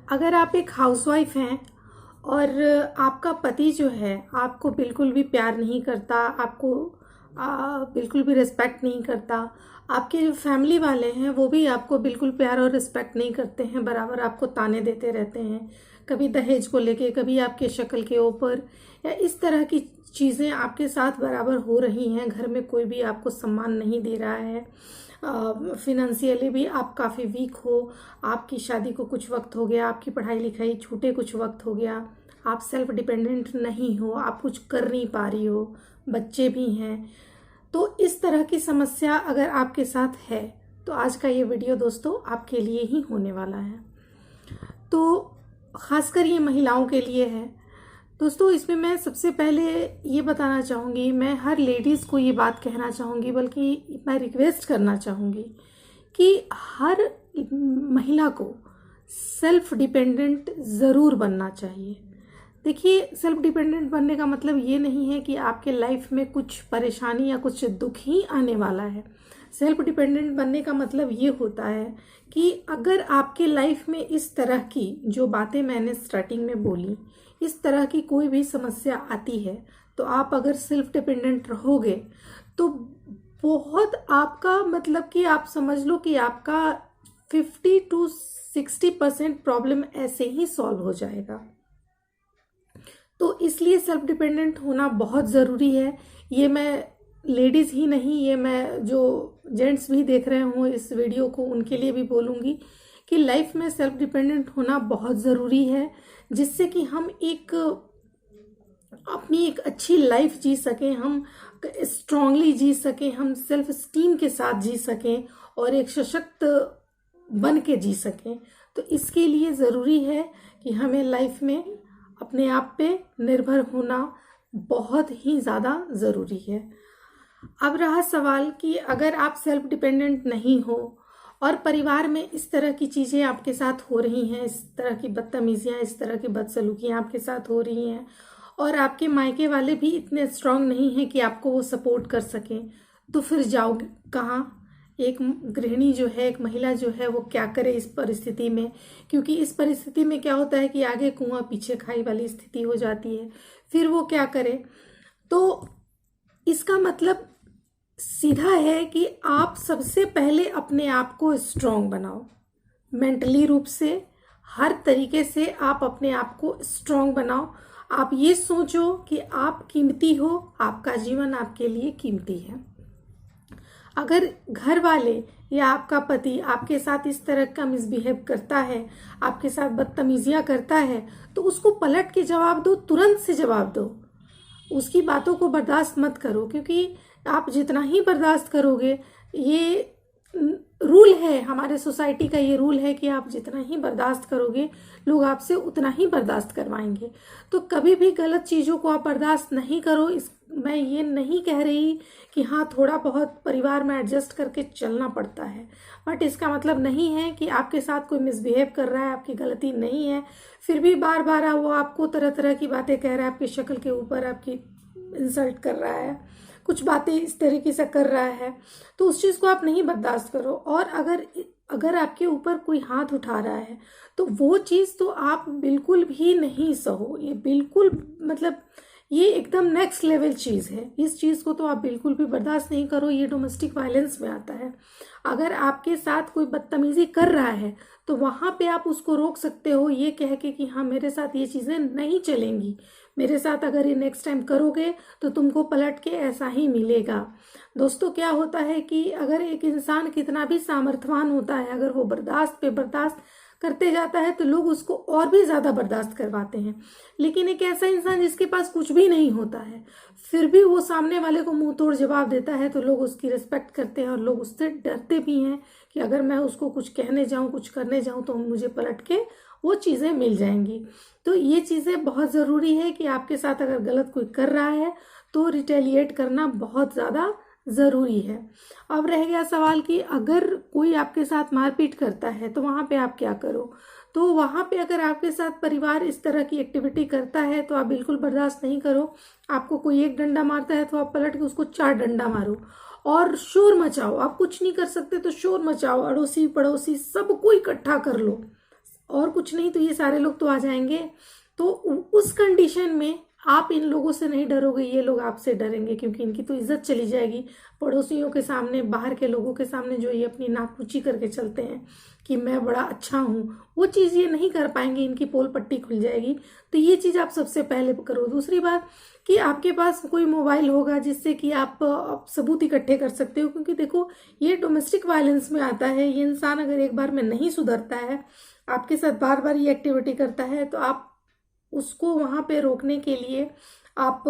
अगर आप एक हाउसवाइफ हैं और आपका पति जो है आपको बिल्कुल भी प्यार नहीं करता, आपको बिल्कुल भी रिस्पेक्ट नहीं करता, आपके जो फैमिली वाले हैं वो भी आपको बिल्कुल प्यार और रिस्पेक्ट नहीं करते हैं, बराबर आपको ताने देते रहते हैं, कभी दहेज को लेके, कभी आपके शक्ल के ऊपर, या इस तरह की चीज़ें आपके साथ बराबर हो रही हैं, घर में कोई भी आपको सम्मान नहीं दे रहा है, फिनेंशियली भी आप काफ़ी वीक हो, आपकी शादी को कुछ वक्त हो गया, आपकी पढ़ाई लिखाई छूटे कुछ वक्त हो गया, आप सेल्फ डिपेंडेंट नहीं हो, आप कुछ कर नहीं पा रही हो, बच्चे भी हैं, तो इस तरह की समस्या अगर आपके साथ है तो आज का ये वीडियो दोस्तों आपके लिए ही होने वाला है। तो खासकर ये महिलाओं के लिए है दोस्तों। इसमें मैं सबसे पहले ये बताना चाहूँगी, मैं हर लेडीज़ को ये बात कहना चाहूँगी, बल्कि मैं रिक्वेस्ट करना चाहूँगी कि हर महिला को सेल्फ डिपेंडेंट ज़रूर बनना चाहिए। देखिए, सेल्फ डिपेंडेंट बनने का मतलब ये नहीं है कि आपके लाइफ में कुछ परेशानी या कुछ दुख ही आने वाला है। सेल्फ डिपेंडेंट बनने का मतलब ये होता है कि अगर आपके लाइफ में इस तरह की जो बातें मैंने स्टार्टिंग में बोली, इस तरह की कोई भी समस्या आती है, तो आप अगर सेल्फ डिपेंडेंट रहोगे तो बहुत आपका मतलब कि आप समझ लो कि आपका 50 to 60% प्रॉब्लम ऐसे ही सॉल्व हो जाएगा। तो इसलिए सेल्फ डिपेंडेंट होना बहुत ज़रूरी है। ये मैं लेडीज़ ही नहीं, ये मैं जो जेंट्स भी देख रहे हों इस वीडियो को, उनके लिए भी बोलूँगी कि लाइफ में सेल्फ डिपेंडेंट होना बहुत ज़रूरी है, जिससे कि हम अपनी एक अच्छी लाइफ जी सकें, हम स्ट्रांगली जी सकें, हम सेल्फ स्टीम के साथ जी सकें और एक सशक्त बन के जी सकें। तो इसके लिए ज़रूरी है कि हमें लाइफ में अपने आप पे निर्भर होना बहुत ही ज़्यादा ज़रूरी है। अब रहा सवाल कि अगर आप सेल्फ डिपेंडेंट नहीं हो और परिवार में इस तरह की चीज़ें आपके साथ हो रही हैं, इस तरह की बदतमीजियाँ, इस तरह की बदसलूकियाँ आपके साथ हो रही हैं और आपके मायके वाले भी इतने स्ट्रांग नहीं हैं कि आपको वो सपोर्ट कर सकें, तो फिर जाओगे कहाँ? एक गृहिणी जो है, एक महिला जो है, वो क्या करे इस परिस्थिति में? क्योंकि इस परिस्थिति में क्या होता है कि आगे कुआं पीछे खाई वाली स्थिति हो जाती है। फिर वो क्या करे? तो इसका मतलब सीधा है कि आप सबसे पहले अपने आप को स्ट्रांग बनाओ, मेंटली रूप से, हर तरीके से आप अपने आप को स्ट्रांग बनाओ। आप ये सोचो कि आप कीमती हो, आपका जीवन आपके लिए कीमती है। अगर घर वाले या आपका पति आपके साथ इस तरह का मिसबिहेव करता है, आपके साथ बदतमीजियां करता है, तो उसको पलट के जवाब दो, तुरंत से जवाब दो। उसकी बातों को बर्दाश्त मत करो, क्योंकि आप जितना ही बर्दाश्त करोगे, ये रूल है हमारे सोसाइटी का, ये रूल है कि आप जितना ही बर्दाश्त करोगे लोग आपसे उतना ही बर्दाश्त करवाएंगे। तो कभी भी गलत चीज़ों को आप बर्दाश्त नहीं करो। मैं ये नहीं कह रही कि हाँ थोड़ा बहुत परिवार में एडजस्ट करके चलना पड़ता है, बट इसका मतलब नहीं है कि आपके साथ कोई मिसबिहेव कर रहा है, आपकी गलती नहीं है, फिर भी बार बार वो आपको तरह तरह की बातें कह रहा है, आपकी शक्ल के ऊपर आपकी इंसल्ट कर रहा है, कुछ बातें इस तरीके से कर रहा है, तो उस चीज़ को आप नहीं बर्दाश्त करो। और अगर आपके ऊपर कोई हाथ उठा रहा है तो वो चीज़ तो आप बिल्कुल भी नहीं सहो। ये बिल्कुल मतलब ये एकदम नेक्स्ट लेवल चीज़ है, इस चीज़ को तो आप बिल्कुल भी बर्दाश्त नहीं करो। ये डोमेस्टिक वायलेंस में आता है। अगर आपके साथ कोई बदतमीजी कर रहा है तो वहाँ पे आप उसको रोक सकते हो, ये कह के कि हाँ मेरे साथ ये चीज़ें नहीं चलेंगी, मेरे साथ अगर ये नेक्स्ट टाइम करोगे तो तुमको पलट के ऐसा ही मिलेगा। दोस्तों, क्या होता है कि अगर एक इंसान कितना भी सामर्थ्यवान होता है, अगर वो बर्दाश्त पे बर्दाश्त करते जाता है तो लोग उसको और भी ज़्यादा बर्दाश्त करवाते हैं। लेकिन एक ऐसा इंसान जिसके पास कुछ भी नहीं होता है, फिर भी वो सामने वाले को मुंह तोड़ जवाब देता है, तो लोग उसकी रिस्पेक्ट करते हैं और लोग उससे डरते भी हैं कि अगर मैं उसको कुछ कहने जाऊं, कुछ करने जाऊं तो मुझे पलट के वो चीज़ें मिल जाएंगी। तो ये चीज़ें बहुत ज़रूरी है कि आपके साथ अगर गलत कोई कर रहा है तो रिटेलिएट करना बहुत ज़्यादा ज़रूरी है। अब रह गया सवाल कि अगर कोई आपके साथ मारपीट करता है तो वहाँ पे आप क्या करो? तो वहाँ पे अगर आपके साथ परिवार इस तरह की एक्टिविटी करता है तो आप बिल्कुल बर्दाश्त नहीं करो। आपको कोई एक डंडा मारता है तो आप पलट के उसको 4 डंडा मारो और शोर मचाओ। आप कुछ नहीं कर सकते तो शोर मचाओ, अड़ोसी पड़ोसी सबको इकट्ठा कर लो, और कुछ नहीं तो ये सारे लोग तो आ जाएंगे। तो उस कंडीशन में आप इन लोगों से नहीं डरोगे, ये लोग आपसे डरेंगे, क्योंकि इनकी तो इज्जत चली जाएगी पड़ोसियों के सामने, बाहर के लोगों के सामने जो ये अपनी नाक ऊंची करके चलते हैं कि मैं बड़ा अच्छा हूँ, वो चीज़ ये नहीं कर पाएंगे, इनकी पोल पट्टी खुल जाएगी। तो ये चीज़ आप सबसे पहले करो। दूसरी बात कि आपके पास कोई मोबाइल होगा जिससे कि आप सबूत इकट्ठे कर सकते हो, क्योंकि देखो ये डोमेस्टिक वायलेंस में आता है। ये इंसान अगर एक बार में नहीं सुधरता है, आपके साथ बार बार ये एक्टिविटी करता है, तो आप उसको वहां पे रोकने के लिए आप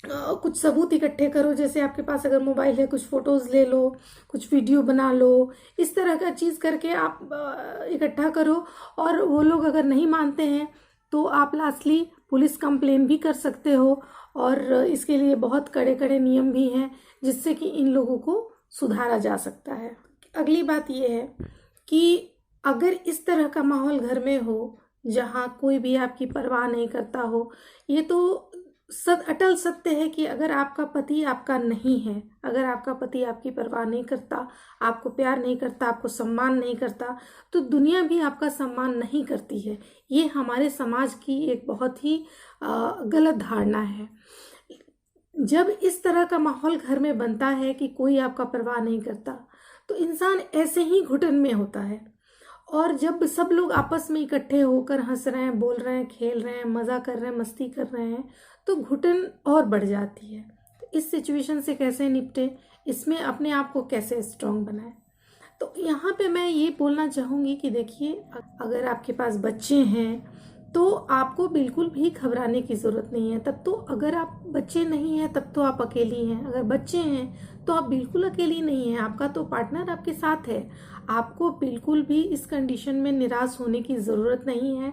कुछ सबूत इकट्ठे करो। जैसे आपके पास अगर मोबाइल है, कुछ फोटोज ले लो, कुछ वीडियो बना लो, इस तरह का चीज करके आप इकट्ठा करो। और वो लोग अगर नहीं मानते हैं तो आप लास्टली पुलिस कंप्लेन भी कर सकते हो, और इसके लिए बहुत कड़े कड़े नियम भी हैं जिससे कि इन लोगों को सुधारा जा सकता है। अगली बात ये है कि अगर इस तरह का माहौल घर में हो जहाँ कोई भी आपकी परवाह नहीं करता हो, ये तो अटल सत्य है कि अगर आपका पति आपका नहीं है, अगर आपका पति आपकी परवाह नहीं करता, आपको प्यार नहीं करता, आपको सम्मान नहीं करता, तो दुनिया भी आपका सम्मान नहीं करती है। ये हमारे समाज की एक बहुत ही गलत धारणा है। जब इस तरह का माहौल घर में बनता है कि कोई आपका परवाह नहीं करता, तो इंसान ऐसे ही घुटन में होता है। और जब सब लोग आपस में इकट्ठे होकर हंस रहे हैं, बोल रहे हैं, खेल रहे हैं, मजा कर रहे हैं, मस्ती कर रहे हैं, तो घुटन और बढ़ जाती है। तो इस सिचुएशन से कैसे निपटे, इसमें अपने आप को कैसे स्ट्रांग बनाए। तो यहाँ पे मैं ये बोलना चाहूँगी कि देखिए, अगर आपके पास बच्चे हैं तो आपको बिल्कुल भी घबराने की ज़रूरत नहीं है। तब तो अगर आप बच्चे नहीं हैं तब तो आप अकेली हैं, अगर बच्चे हैं तो आप बिल्कुल अकेली नहीं हैं, आपका तो पार्टनर आपके साथ है। आपको बिल्कुल भी इस कंडीशन में निराश होने की ज़रूरत नहीं है।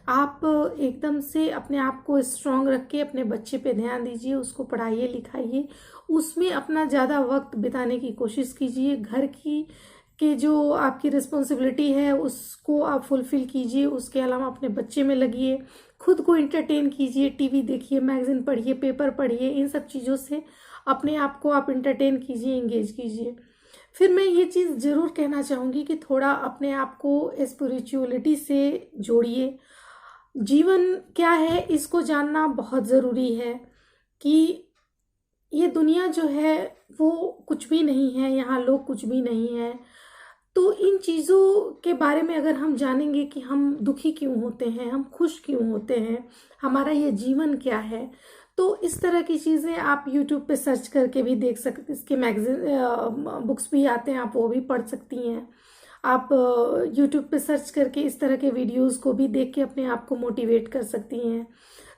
आप एकदम से अपने आप को स्ट्रांग रख के अपने बच्चे पे ध्यान दीजिए, उसको पढ़ाइए लिखाइए, उसमें अपना ज़्यादा वक्त बिताने की कोशिश कीजिए। घर की कि जो आपकी रिस्पॉन्सिबिलिटी है उसको आप फुलफिल कीजिए, उसके अलावा अपने बच्चे में लगिए, खुद को एंटरटेन कीजिए, टीवी देखिए, मैगजीन पढ़िए, पेपर पढ़िए, इन सब चीज़ों से अपने आप को आप एंटरटेन कीजिए, एंगेज कीजिए। फिर मैं ये चीज़ ज़रूर कहना चाहूँगी कि थोड़ा अपने आप को स्पिरिचुअलिटी से जोड़िए। जीवन क्या है इसको जानना बहुत ज़रूरी है कि ये दुनिया जो है वो कुछ भी नहीं है, यहाँ लोग कुछ भी नहीं है। तो इन चीज़ों के बारे में अगर हम जानेंगे कि हम दुखी क्यों होते हैं, हम खुश क्यों होते हैं, हमारा ये जीवन क्या है, तो इस तरह की चीज़ें आप YouTube पे सर्च करके भी देख सकते, इसके मैगजीन बुक्स भी आते हैं, आप वो भी पढ़ सकती हैं। आप YouTube पे सर्च करके इस तरह के वीडियोस को भी देख के अपने आप को मोटिवेट कर सकती हैं।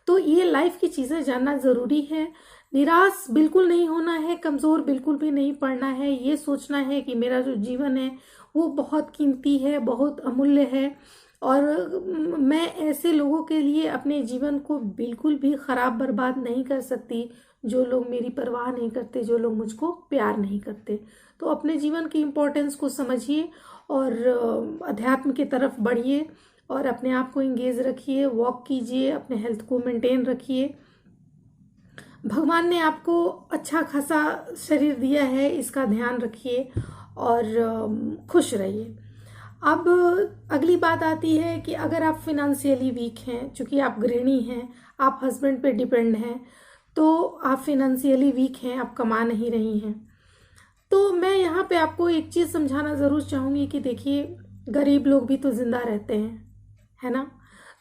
तो ये लाइफ की चीज़ें जानना ज़रूरी है। निराश बिल्कुल नहीं होना है, कमज़ोर बिल्कुल भी नहीं पड़ना है। ये सोचना है कि मेरा जो जीवन है वो बहुत कीमती है, बहुत अमूल्य है, और मैं ऐसे लोगों के लिए अपने जीवन को बिल्कुल भी ख़राब बर्बाद नहीं कर सकती जो लोग मेरी परवाह नहीं करते, जो लोग मुझको प्यार नहीं करते। तो अपने जीवन की इम्पोर्टेंस को समझिए और अध्यात्म की तरफ बढ़िए और अपने आप को इंगेज रखिए, वॉक कीजिए, अपने हेल्थ को मेंटेन रखिए। भगवान ने आपको अच्छा खासा शरीर दिया है, इसका ध्यान रखिए और खुश रहिए। अब अगली बात आती है कि अगर आप फिनेंशियली वीक हैं, चूंकि आप गृहिणी हैं, आप हस्बैंड पे डिपेंड हैं, तो आप फिनेंशियली वीक हैं, आप कमा नहीं रही हैं, तो मैं यहाँ पे आपको एक चीज़ समझाना ज़रूर चाहूँगी कि देखिए, गरीब लोग भी तो जिंदा रहते हैं, है ना।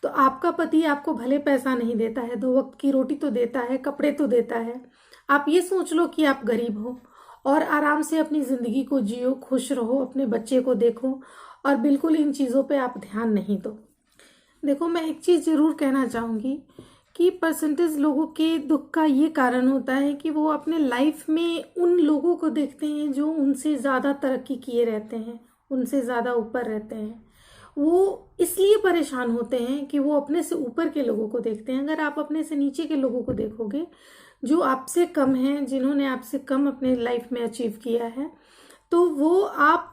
तो आपका पति आपको भले पैसा नहीं देता है, 2 वक्त की रोटी तो देता है, कपड़े तो देता है। आप ये सोच लो कि आप गरीब हो और आराम से अपनी ज़िंदगी को जियो, खुश रहो, अपने बच्चे को देखो और बिल्कुल इन चीज़ों पे आप ध्यान नहीं दो। देखो, मैं एक चीज़ ज़रूर कहना चाहूँगी कि परसेंटेज लोगों के दुख का ये कारण होता है कि वो अपने लाइफ में उन लोगों को देखते हैं जो उनसे ज़्यादा तरक्की किए रहते हैं, उनसे ज़्यादा ऊपर रहते हैं। वो इसलिए परेशान होते हैं कि वो अपने से ऊपर के लोगों को देखते हैं। अगर आप अपने से नीचे के लोगों को देखोगे जो आपसे कम हैं, जिन्होंने आपसे कम अपने लाइफ में अचीव किया है, तो वो आप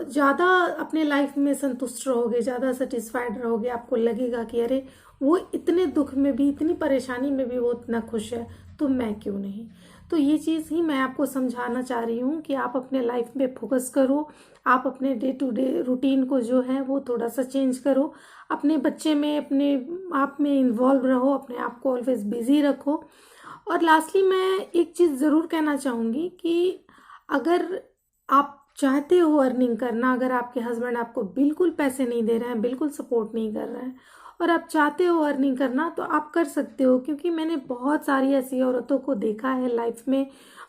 ज़्यादा अपने लाइफ में संतुष्ट रहोगे, ज़्यादा सेटिस्फाइड रहोगे। आपको लगेगा कि अरे वो इतने दुख में भी, इतनी परेशानी में भी वो इतना खुश है, तो मैं क्यों नहीं। तो ये चीज़ ही मैं आपको समझाना चाह रही हूँ कि आप अपने लाइफ में फोकस करो, आप अपने डे टू डे रूटीन को जो है वो थोड़ा सा चेंज करो, अपने बच्चे में, अपने आप में इन्वॉल्व रहो, अपने आप को ऑलवेज बिजी रखो। और लास्टली मैं एक चीज़ ज़रूर कहना चाहूँगी कि अगर आप चाहते हो अर्निंग करना, अगर आपके हस्बैंड आपको बिल्कुल पैसे नहीं दे रहे हैं, बिल्कुल सपोर्ट नहीं कर रहे हैं, और आप चाहते हो अर्निंग करना, तो आप कर सकते हो। क्योंकि मैंने बहुत सारी ऐसी औरतों को देखा है लाइफ में,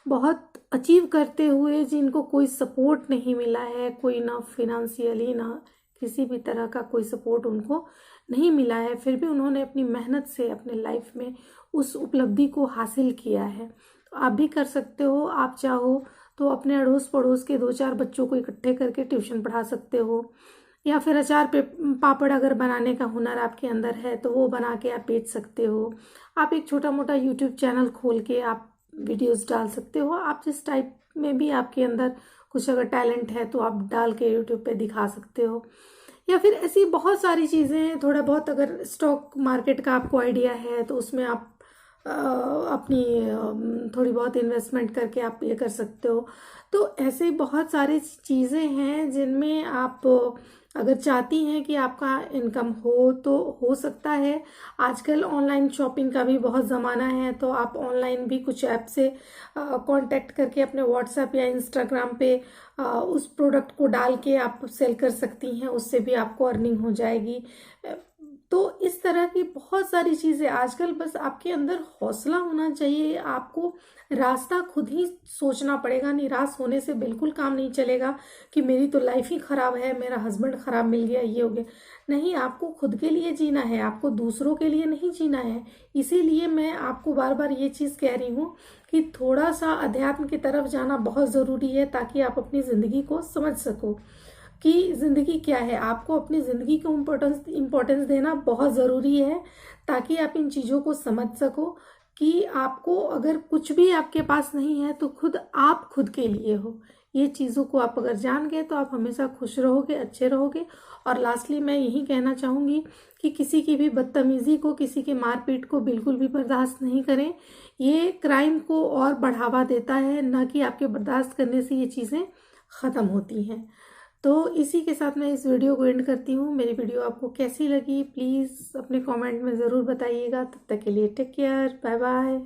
बहुत अचीव करते हुए, जिनको कोई सपोर्ट नहीं मिला है, कोई ना फिनेंशियली ना किसी भी तरह का कोई सपोर्ट उनको नहीं मिला है, फिर भी उन्होंने अपनी मेहनत से अपने लाइफ में उस उपलब्धि को हासिल किया है। तो आप भी कर सकते हो। आप चाहो तो अपने अड़ोस पड़ोस के 2-4 बच्चों को इकट्ठे करके ट्यूशन पढ़ा सकते हो, या फिर अचार पे पापड़ अगर बनाने का हुनर आपके अंदर है तो वो बना के आप बेच सकते हो। आप एक छोटा मोटा यूट्यूब चैनल खोल के आप वीडियोस डाल सकते हो। आप जिस टाइप में भी आपके अंदर कुछ अगर टैलेंट है तो आप डाल के यूट्यूब पे दिखा सकते हो। या फिर ऐसी बहुत सारी चीज़ें हैं। थोड़ा बहुत अगर स्टॉक मार्केट का आपको आइडिया है तो उसमें आप अपनी थोड़ी बहुत इन्वेस्टमेंट करके आप ये कर सकते हो। तो ऐसे बहुत सारी चीज़ें हैं जिनमें आप अगर चाहती हैं कि आपका इनकम हो तो हो सकता है। आजकल ऑनलाइन शॉपिंग का भी बहुत ज़माना है, तो आप ऑनलाइन भी कुछ ऐप से कांटेक्ट करके अपने व्हाट्सएप या इंस्टाग्राम पे उस प्रोडक्ट को डाल के आप सेल कर सकती हैं, उससे भी आपको अर्निंग हो जाएगी। तो इस तरह की बहुत सारी चीज़ें आजकल, बस आपके अंदर हौसला होना चाहिए। आपको रास्ता खुद ही सोचना पड़ेगा। निराश होने से बिल्कुल काम नहीं चलेगा कि मेरी तो लाइफ ही खराब है, मेरा हस्बैंड खराब मिल गया, ये हो गया। नहीं, आपको खुद के लिए जीना है, आपको दूसरों के लिए नहीं जीना है। इसीलिए मैं आपको बार बार ये चीज़ कह रही हूँ कि थोड़ा सा अध्यात्म की तरफ जाना बहुत ज़रूरी है, ताकि आप अपनी ज़िंदगी को समझ सको कि ज़िंदगी क्या है। आपको अपनी ज़िंदगी को इम्पोर्टेंस देना बहुत ज़रूरी है, ताकि आप इन चीज़ों को समझ सको कि आपको अगर कुछ भी आपके पास नहीं है तो आप खुद के लिए हो। ये चीज़ों को आप अगर जान गए तो आप हमेशा खुश रहोगे, अच्छे रहोगे। और लास्टली मैं यही कहना चाहूँगी कि किसी की भी बदतमीज़ी को, किसी के मारपीट को बिल्कुल भी बर्दाश्त नहीं करें। ये क्राइम को और बढ़ावा देता है, ना कि आपके बर्दाश्त करने से ये चीज़ें ख़त्म होती हैं। तो इसी के साथ मैं इस वीडियो को एंड करती हूँ। मेरी वीडियो आपको कैसी लगी प्लीज़ अपने कमेंट में ज़रूर बताइएगा। तब तक के लिए टेक केयर, बाय बाय।